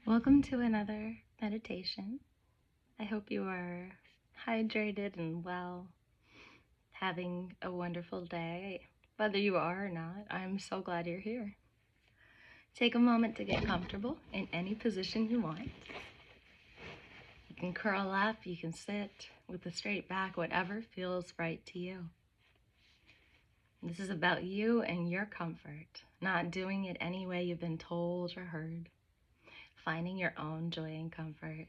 Welcome to another meditation. I hope you are hydrated and well, having a wonderful day. Whether you are or not, I'm so glad you're here. Take a moment to get comfortable in any position you want. You can curl up, you can sit with a straight back, whatever feels right to you. This is about you and your comfort, not doing it any way you've been told or heard, finding your own joy and comfort,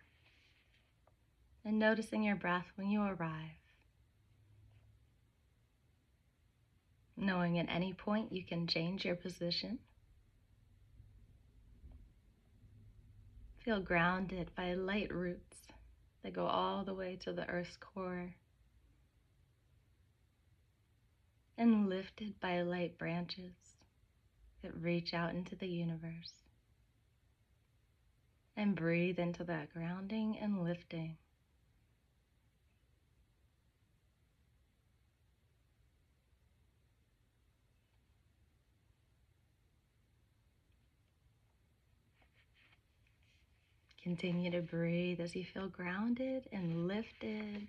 and noticing your breath when you arrive. Knowing at any point you can change your position. Feel grounded by light roots that go all the way to the earth's core, and lifted by light branches that reach out into the universe. And breathe into that grounding and lifting. Continue to breathe as you feel grounded and lifted.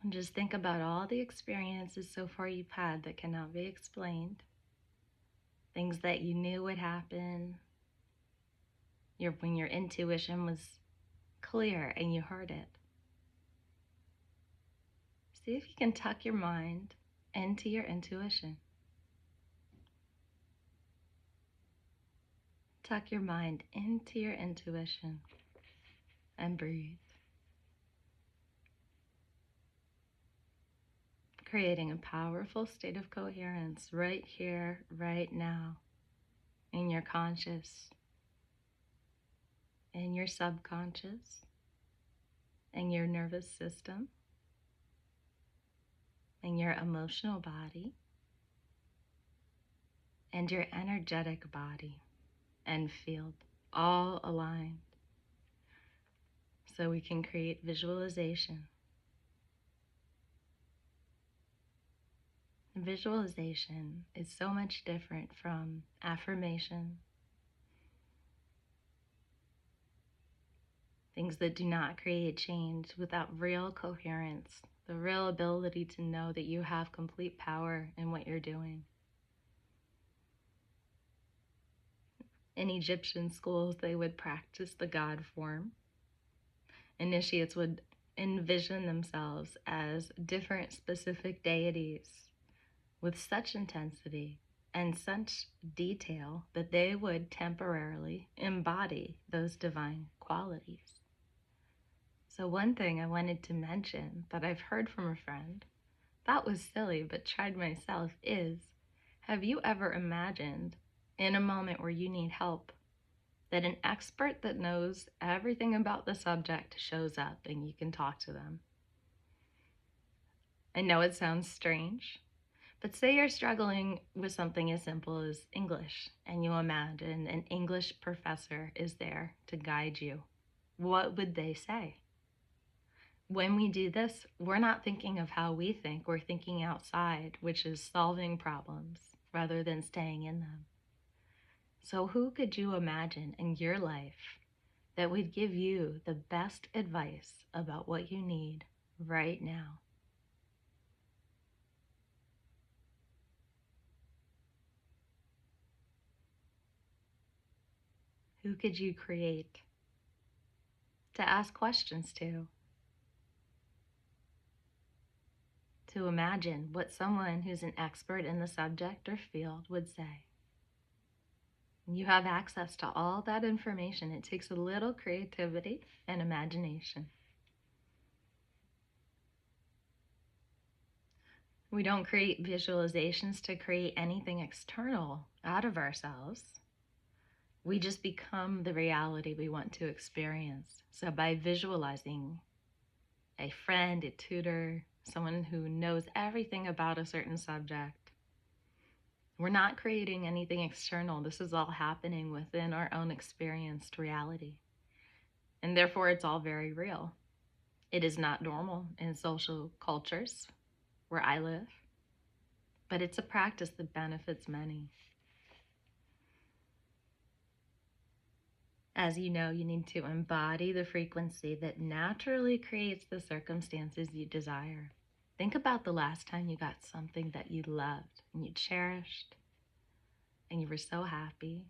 And just think about all the experiences so far you've had that cannot be explained. Things that you knew would happen. When your intuition was clear and you heard it. See if you can tuck your mind into your intuition. Tuck your mind into your intuition and breathe. Creating a powerful state of coherence right here, right now, in your conscious, in your subconscious, in your nervous system, in your emotional body, and your energetic body and field, all aligned. So we can create visualization. Visualization is so much different from affirmation, things that do not create change without real coherence, the real ability to know that you have complete power in what you're doing. In Egyptian schools, they would practice the God form. Initiates would envision themselves as different specific deities with such intensity and such detail that they would temporarily embody those divine qualities. So one thing I wanted to mention that I've heard from a friend, thought was silly but tried myself, is, have you ever imagined in a moment where you need help that an expert that knows everything about the subject shows up and you can talk to them? I know it sounds strange, but say you're struggling with something as simple as English, and you imagine an English professor is there to guide you. What would they say? When we do this, we're not thinking of how we think, we're thinking outside, which is solving problems rather than staying in them. So who could you imagine in your life that would give you the best advice about what you need right now? Who could you create to ask questions to imagine what someone who's an expert in the subject or field would say? You have access to all that information. It takes a little creativity and imagination. We don't create visualizations to create anything external out of ourselves. We just become the reality we want to experience. So by visualizing a friend, a tutor, someone who knows everything about a certain subject, we're not creating anything external. This is all happening within our own experienced reality. And therefore, it's all very real. It is not normal in social cultures where I live, but it's a practice that benefits many. As you know, you need to embody the frequency that naturally creates the circumstances you desire. Think about the last time you got something that you loved and you cherished and you were so happy,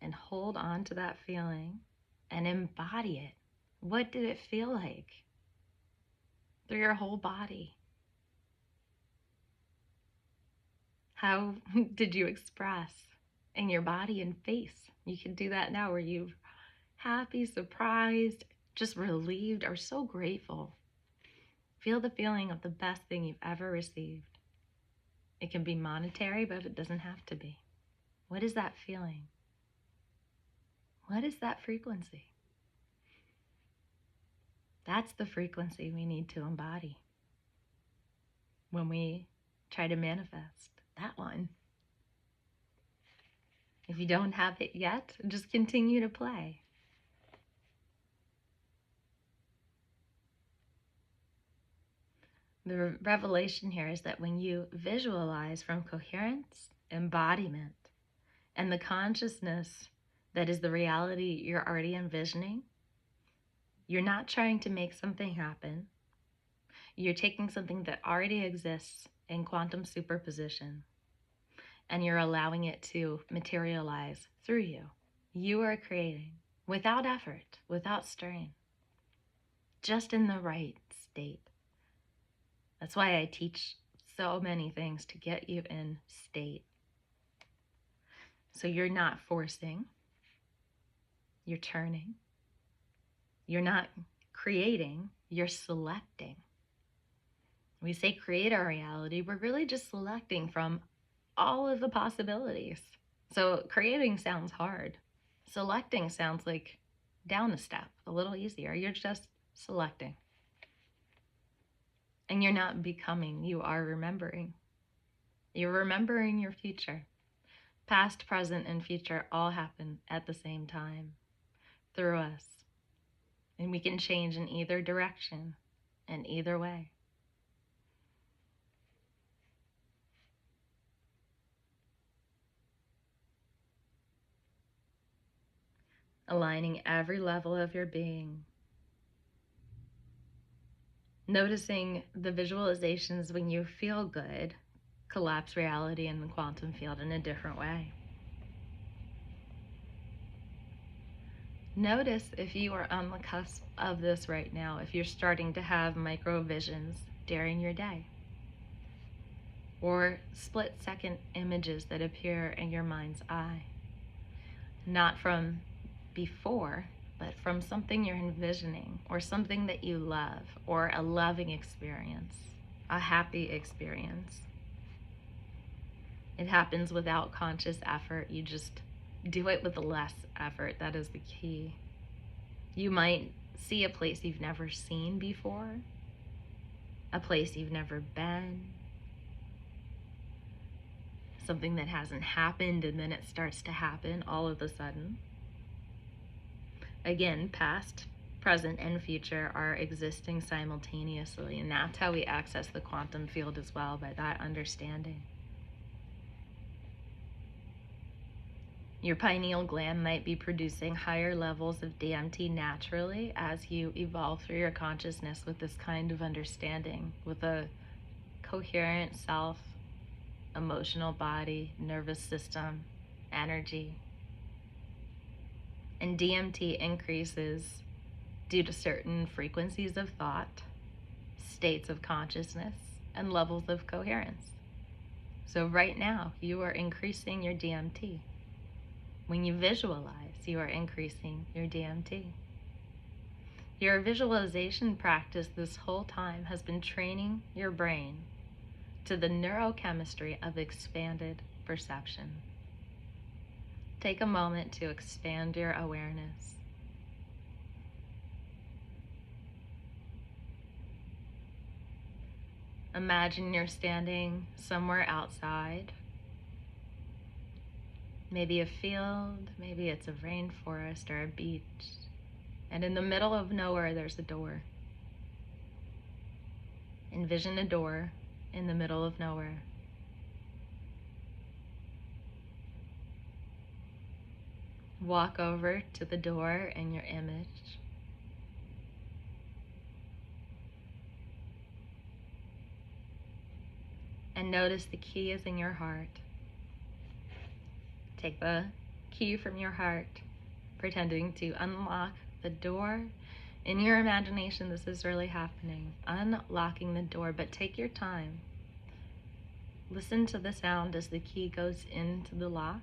and hold on to that feeling and embody it. What did it feel like through your whole body? How did you express in your body and face? You can do that now. Were you happy, surprised, just relieved, or so grateful? Feel the feeling of the best thing you've ever received. It can be monetary, but it doesn't have to be. What is that feeling? What is that frequency? That's the frequency we need to embody when we try to manifest that one. If you don't have it yet, just continue to play. The revelation here is that when you visualize from coherence, embodiment, and the consciousness that is the reality you're already envisioning, you're not trying to make something happen. You're taking something that already exists in quantum superposition, and you're allowing it to materialize through you. You are creating without effort, without strain, just in the right state. That's why I teach so many things to get you in state. So you're not forcing, you're turning. You're not creating, you're selecting. We say create our reality, we're really just selecting from all of the possibilities. So creating sounds hard. Selecting sounds like down a step, a little easier. You're just selecting. And you're not becoming, you are remembering. You're remembering your future. Past, present, and future all happen at the same time through us. And we can change in either direction and either way. Aligning every level of your being. Noticing the visualizations when you feel good collapse reality in the quantum field in a different way. Notice if you are on the cusp of this right now, if you're starting to have micro visions during your day, or split-second images that appear in your mind's eye, not from before, but from something you're envisioning, or something that you love, or a loving experience, a happy experience. It happens without conscious effort. You just do it with less effort. That is the key. You might see a place you've never seen before, a place you've never been, something that hasn't happened, and then it starts to happen all of a sudden. Again, past, present, and future are existing simultaneously, and that's how we access the quantum field as well, by that understanding. Your pineal gland might be producing higher levels of DMT naturally as you evolve through your consciousness with this kind of understanding, with a coherent self, emotional body, nervous system, energy. And DMT increases due to certain frequencies of thought, states of consciousness, and levels of coherence. So right now, you are increasing your DMT. When you visualize, you are increasing your DMT. Your visualization practice this whole time has been training your brain to the neurochemistry of expanded perception. Take a moment to expand your awareness. Imagine you're standing somewhere outside. Maybe a field, maybe it's a rainforest or a beach. And in the middle of nowhere, there's a door. Envision a door in the middle of nowhere. Walk over to the door in your image. And notice the key is in your heart. Take the key from your heart, pretending to unlock the door. In your imagination, this is really happening. Unlocking the door, but take your time. Listen to the sound as the key goes into the lock.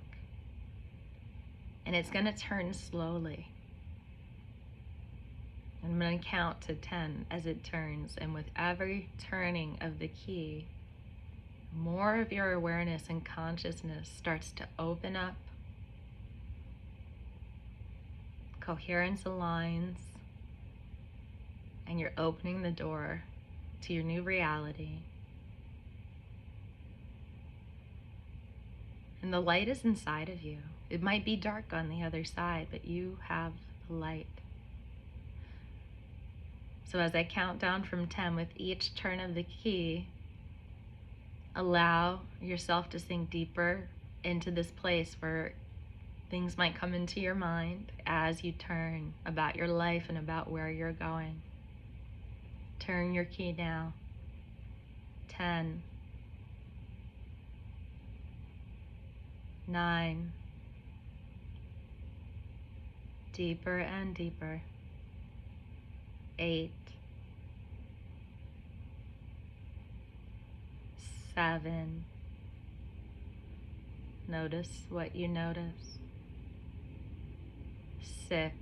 And it's going to turn slowly. I'm going to count to 10 as it turns. And with every turning of the key, more of your awareness and consciousness starts to open up. Coherence aligns. And you're opening the door to your new reality. And the light is inside of you. It might be dark on the other side, but you have the light. So as I count down from 10 with each turn of the key, allow yourself to sink deeper into this place where things might come into your mind as you turn about your life and about where you're going. Turn your key now. 10, 9, deeper and deeper. 8, 7. Notice what you notice. 6.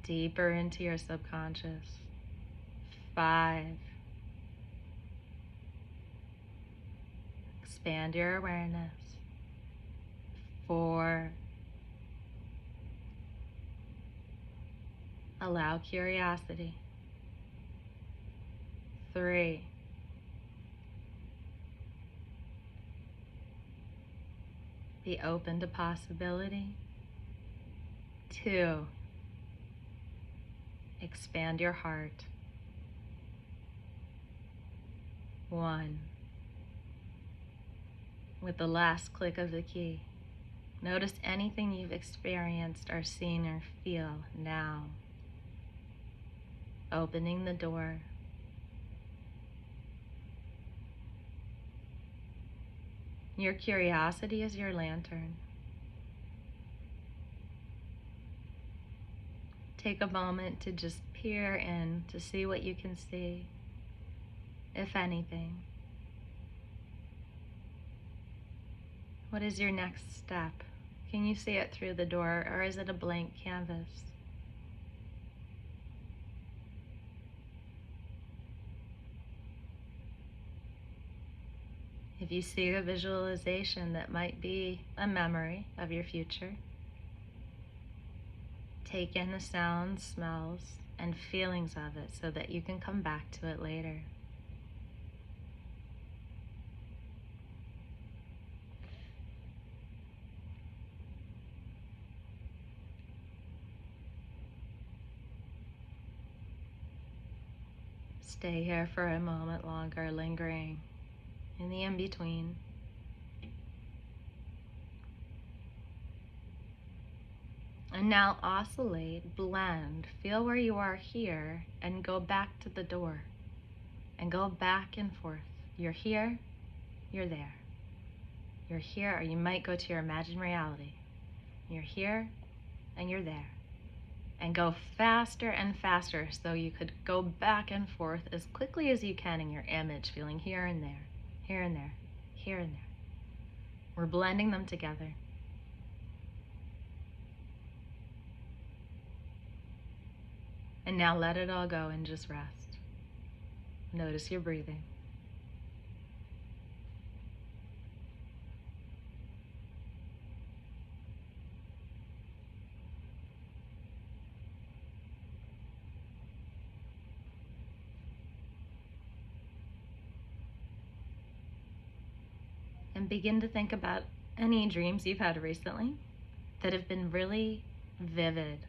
Deeper into your subconscious. 5. Expand your awareness. 4. Allow curiosity. 3. Be open to possibility. 2. Expand your heart. 1. With the last click of the key, notice anything you've experienced or seen or feel now. Opening the door. Your curiosity is your lantern. Take a moment to just peer in to see what you can see, if anything. What is your next step? Can you see it through the door, or is it a blank canvas? If you see a visualization that might be a memory of your future, take in the sounds, smells, and feelings of it so that you can come back to it later. Stay here for a moment longer, lingering in the in-between. And now oscillate, blend, feel where you are here, and go back to the door. And go back and forth. You're here, you're there. You're here, or you might go to your imagined reality. You're here, and you're there. And go faster and faster so you could go back and forth as quickly as you can in your image, feeling here and there, here and there, here and there. We're blending them together. And now let it all go and just rest. Notice your breathing. And begin to think about any dreams you've had recently that have been really vivid,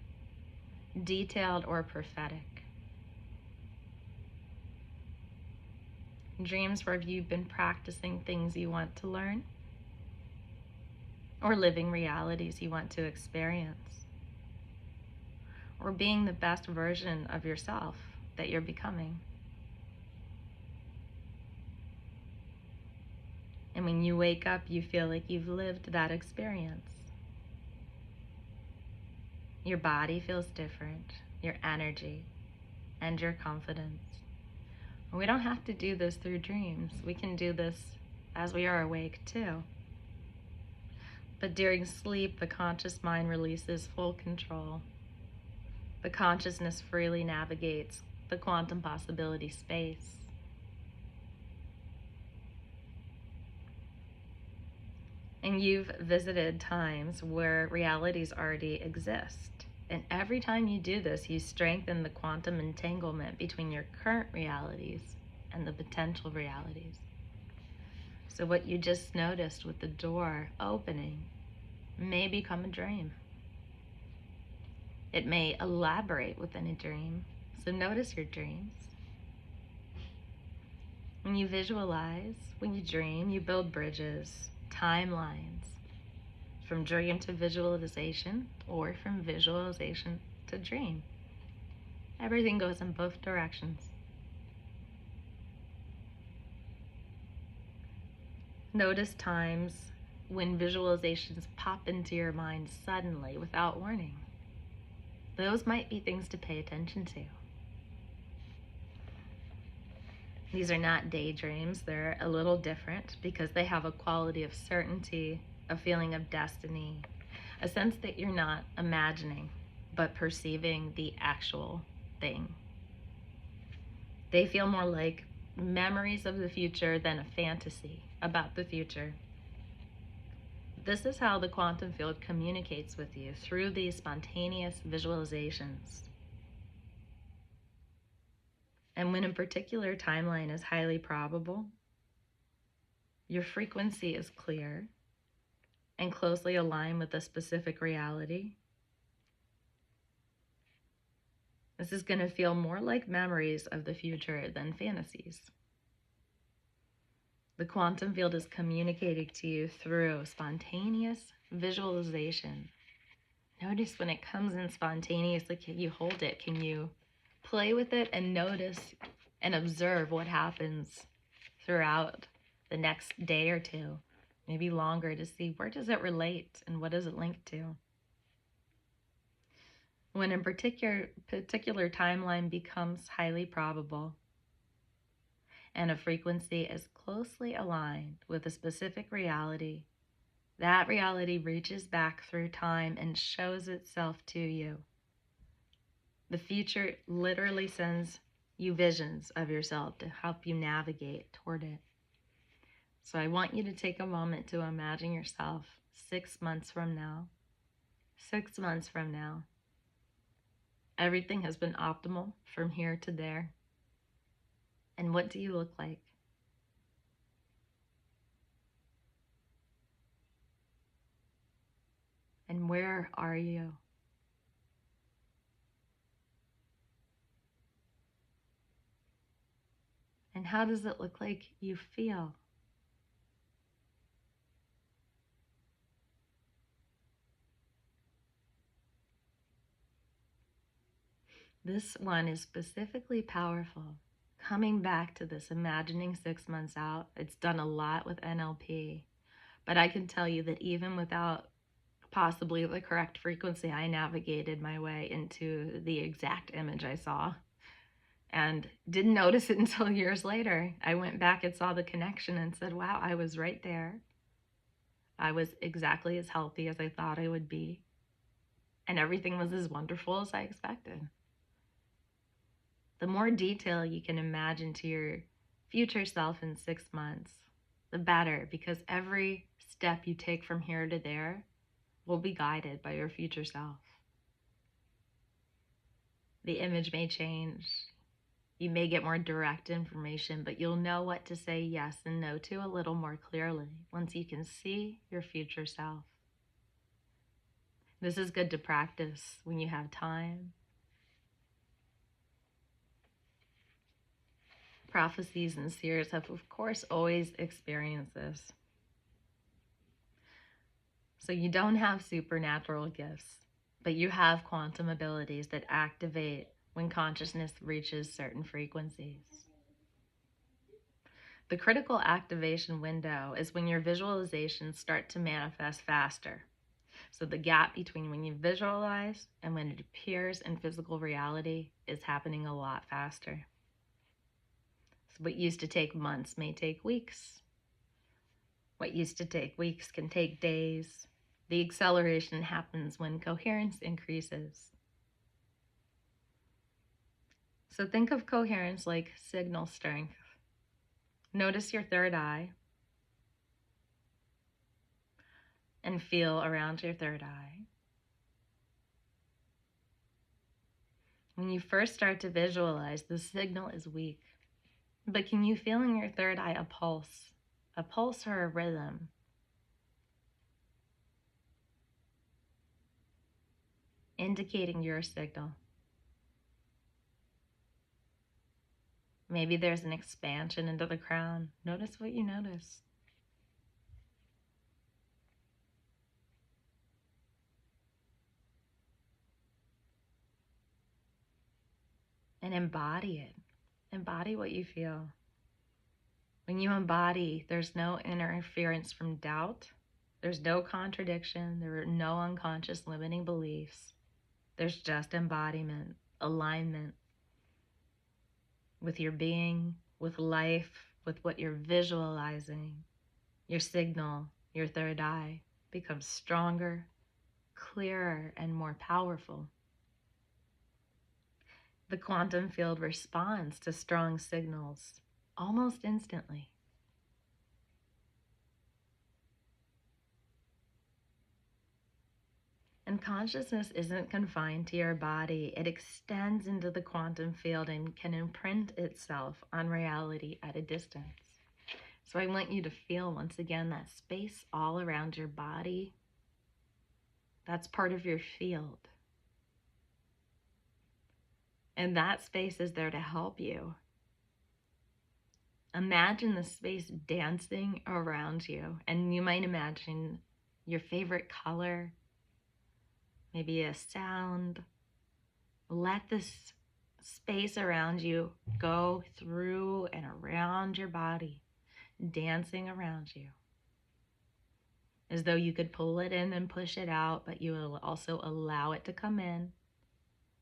detailed, or prophetic. Dreams where you've been practicing things you want to learn or living realities you want to experience or being the best version of yourself that you're becoming. And when you wake up, you feel like you've lived that experience. Your body feels different, your energy, and your confidence. We don't have to do this through dreams. We can do this as we are awake too. But during sleep, the conscious mind releases full control. The consciousness freely navigates the quantum possibility space. And you've visited times where realities already exist. And every time you do this, you strengthen the quantum entanglement between your current realities and the potential realities. So what you just noticed with the door opening may become a dream. It may elaborate within a dream. So notice your dreams. When you visualize, when you dream, you build bridges, timelines, from dream to visualization or from visualization to dream. Everything goes in both directions. Notice times when visualizations pop into your mind suddenly without warning. Those might be things to pay attention to. These are not daydreams. They're a little different because they have a quality of certainty, a feeling of destiny, a sense that you're not imagining, but perceiving the actual thing. They feel more like memories of the future than a fantasy about the future. This is how the quantum field communicates with you, through these spontaneous visualizations. And when a particular timeline is highly probable, your frequency is clear and closely aligned with a specific reality. This is going to feel more like memories of the future than fantasies. The quantum field is communicating to you through spontaneous visualization. Notice when it comes in spontaneously, can you hold it? Can you play with it and notice and observe what happens throughout the next day or two, maybe longer, to see where does it relate and what does it link to? When a particular timeline becomes highly probable and a frequency is closely aligned with a specific reality, that reality reaches back through time and shows itself to you. The future literally sends you visions of yourself to help you navigate toward it. So I want you to take a moment to imagine yourself 6 months from now. 6 months from now. Everything has been optimal from here to there. And what do you look like? And where are you? And how does it look like you feel? This one is specifically powerful. Coming back to this, imagining 6 months out, it's done a lot with NLP. But I can tell you that even without possibly the correct frequency, I navigated my way into the exact image I saw and didn't notice it until years later. I went back and saw the connection and said, wow, I was right there. I was exactly as healthy as I thought I would be. And everything was as wonderful as I expected. The more detail you can imagine to your future self in 6 months, the better, because every step you take from here to there will be guided by your future self. The image may change. You may get more direct information, but you'll know what to say yes and no to a little more clearly once you can see your future self. This is good to practice when you have time. prophecies and seers have, of course, always experienced this. So you don't have supernatural gifts, but you have quantum abilities that activate when consciousness reaches certain frequencies. The critical activation window is when your visualizations start to manifest faster. So the gap between when you visualize and when it appears in physical reality is happening a lot faster. So what used to take months may take weeks. What used to take weeks can take days. The acceleration happens when coherence increases. So think of coherence like signal strength. Notice your third eye and feel around your third eye. When you first start to visualize, the signal is weak. But can you feel in your third eye a pulse or a rhythm? Indicating your signal. Maybe there's an expansion into the crown. Notice what you notice. And embody it. Embody what you feel. When you embody, there's no interference from doubt. There's no contradiction. There are no unconscious limiting beliefs. There's just embodiment, alignment with your being, with life, with what you're visualizing. Your signal, your third eye, becomes stronger, clearer, and more powerful. The quantum field responds to strong signals almost instantly. And consciousness isn't confined to your body. It extends into the quantum field and can imprint itself on reality at a distance. So I want you to feel once again that space all around your body. That's part of your field. And that space is there to help you. Imagine the space dancing around you, and you might imagine your favorite color, maybe a sound. Let this space around you go through and around your body, dancing around you. As though you could pull it in and push it out, but you will also allow it to come in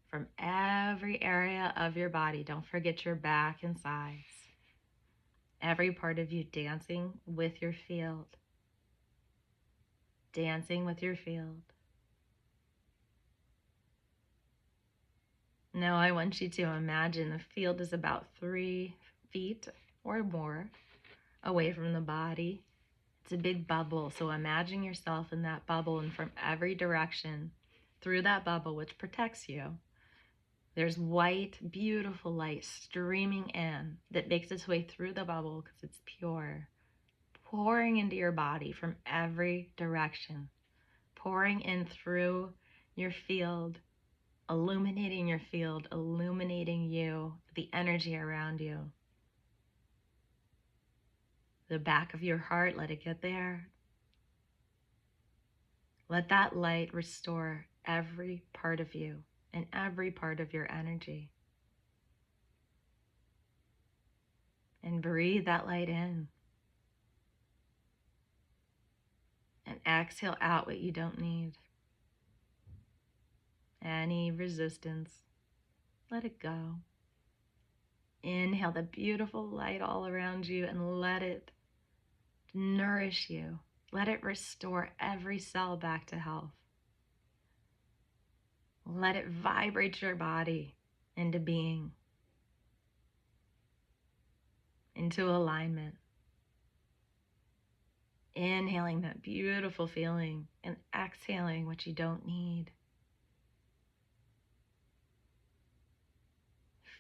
from every area of your body. Don't forget your back and sides. Every part of you dancing with your field. Dancing with your field. Now I want you to imagine the field is about 3 feet or more away from the body. It's a big bubble, so imagine yourself in that bubble, and from every direction through that bubble, which protects you, there's white, beautiful light streaming in that makes its way through the bubble because it's pure, pouring into your body from every direction, pouring in through your field, illuminating your field, illuminating you, the energy around you. The back of your heart, let it get there. Let that light restore every part of you and every part of your energy. And breathe that light in. And exhale out what you don't need. Any resistance, let it go. Inhale the beautiful light all around you and let it nourish you. Let it restore every cell back to health. Let it vibrate your body into being, into alignment. Inhaling that beautiful feeling and exhaling what you don't need.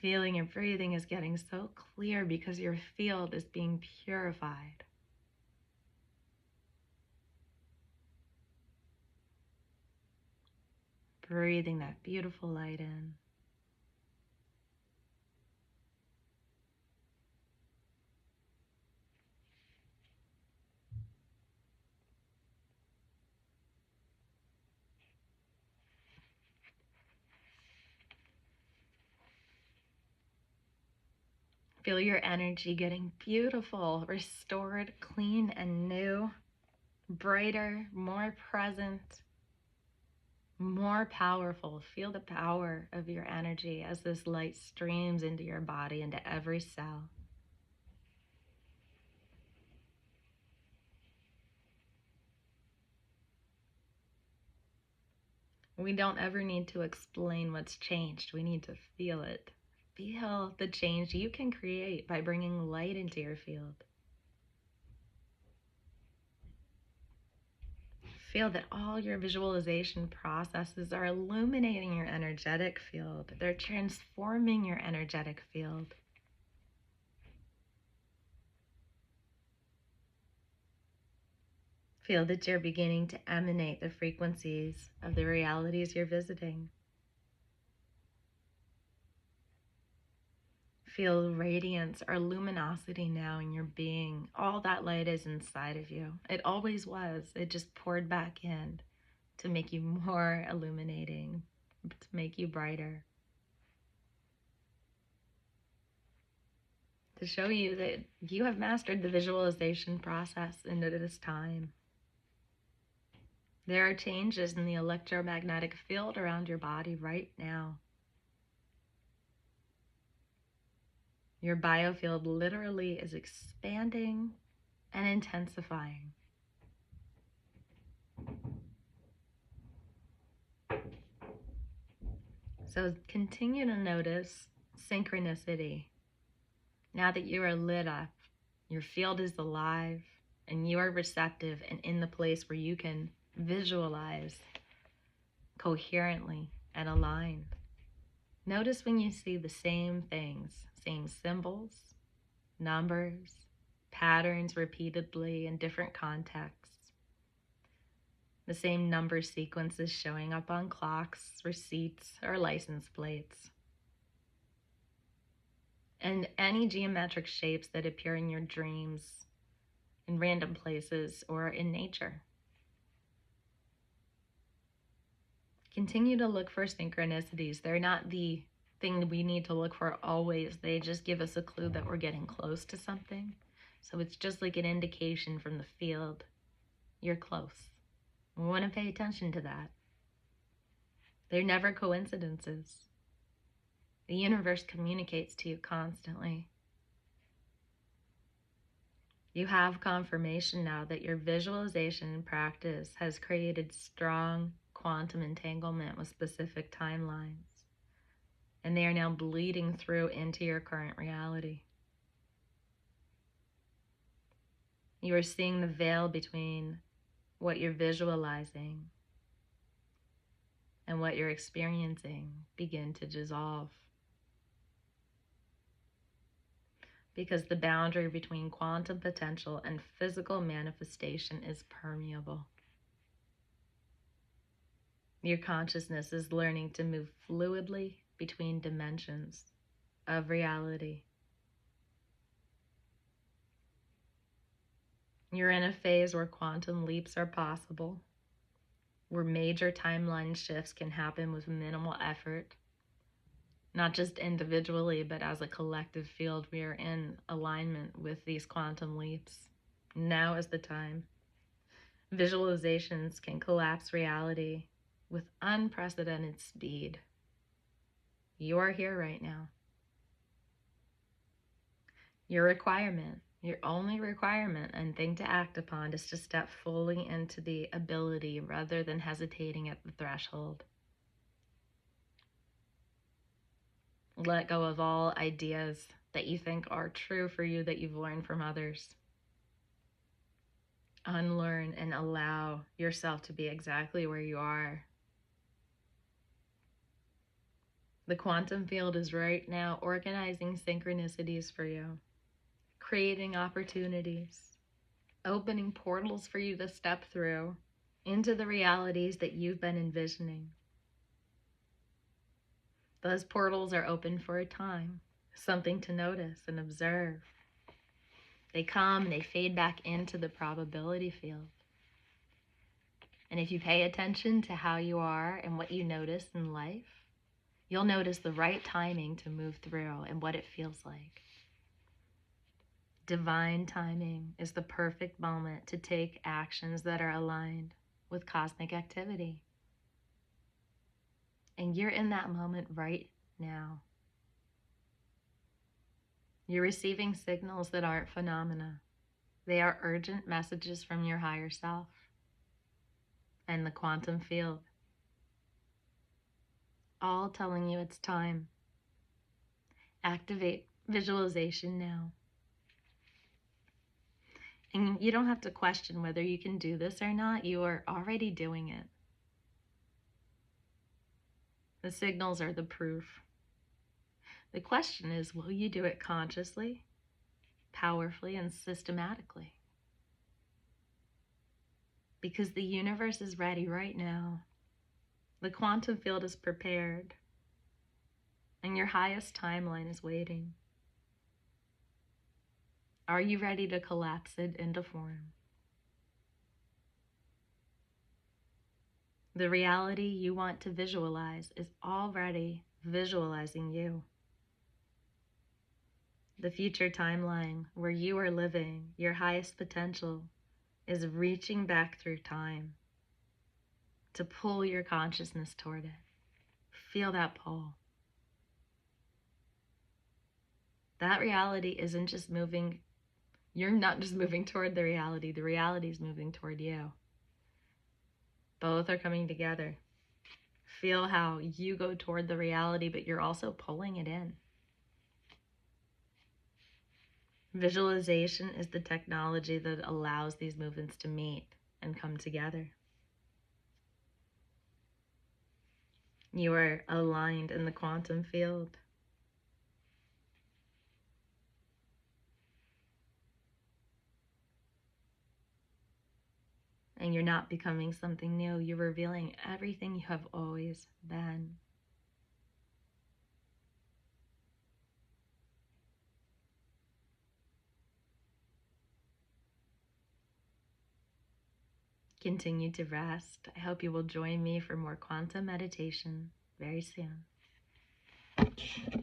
Feeling your breathing is getting so clear because your field is being purified. Breathing that beautiful light in. Feel your energy getting beautiful, restored, clean, and new, brighter, more present, more powerful. Feel the power of your energy as this light streams into your body, into every cell. We don't ever need to explain what's changed. We need to feel it. Feel the change you can create by bringing light into your field. Feel that all your visualization processes are illuminating your energetic field. They're transforming your energetic field. Feel that you're beginning to emanate the frequencies of the realities you're visiting. Feel radiance or luminosity now in your being. All that light is inside of you. It always was. It just poured back in to make you more illuminating, to make you brighter. To show you that you have mastered the visualization process and it is time. There are changes in the electromagnetic field around your body right now. Your biofield literally is expanding and intensifying. So continue to notice synchronicity. Now that you are lit up, your field is alive, and you are receptive and in the place where you can visualize coherently and aligned. Notice when you see the same things, same symbols, numbers, patterns repeatedly in different contexts. The same number sequences showing up on clocks, receipts, or license plates. And any geometric shapes that appear in your dreams, in random places, or in nature. Continue to look for synchronicities. They're not the thing we need to look for always. They just give us a clue that we're getting close to something. So it's just like an indication from the field. You're close. We want to pay attention to that. They're never coincidences. The universe communicates to you constantly. You have confirmation now that your visualization practice has created strong quantum entanglement with specific timelines, and they are now bleeding through into your current reality. You are seeing the veil between what you're visualizing and what you're experiencing begin to dissolve. Because the boundary between quantum potential and physical manifestation is permeable. Your consciousness is learning to move fluidly between dimensions of reality. You're in a phase where quantum leaps are possible, where major timeline shifts can happen with minimal effort. Not just individually, but as a collective field, we are in alignment with these quantum leaps. Now is the time. Visualizations can collapse reality with unprecedented speed. You are here right now. Your requirement, your only requirement and thing to act upon is to step fully into the ability rather than hesitating at the threshold. Let go of all ideas that you think are true for you that you've learned from others. Unlearn and allow yourself to be exactly where you are. The quantum field is right now organizing synchronicities for you, creating opportunities, opening portals for you to step through into the realities that you've been envisioning. Those portals are open for a time, something to notice and observe. They come and they fade back into the probability field. And if you pay attention to how you are and what you notice in life, you'll notice the right timing to move through and what it feels like. Divine timing is the perfect moment to take actions that are aligned with cosmic activity. And you're in that moment right now. You're receiving signals that aren't phenomena. They are urgent messages from your higher self and the quantum field, all telling you it's time. Activate visualization now. And you don't have to question whether you can do this or not. You are already doing it. The signals are the proof. The question is, will you do it consciously, powerfully, and systematically? Because the universe is ready right now. The quantum field is prepared. And your highest timeline is waiting. Are you ready to collapse it into form? The reality you want to visualize is already visualizing you. The future timeline where you are living your highest potential is reaching back through time to pull your consciousness toward it. Feel that pull. That reality isn't just moving, you're not just moving toward the reality is moving toward you. Both are coming together. Feel how you go toward the reality, but you're also pulling it in. Visualization is the technology that allows these movements to meet and come together. You are aligned in the quantum field. And you're not becoming something new. You're revealing everything you have always been. Continue to rest. I hope you will join me for more quantum meditation very soon.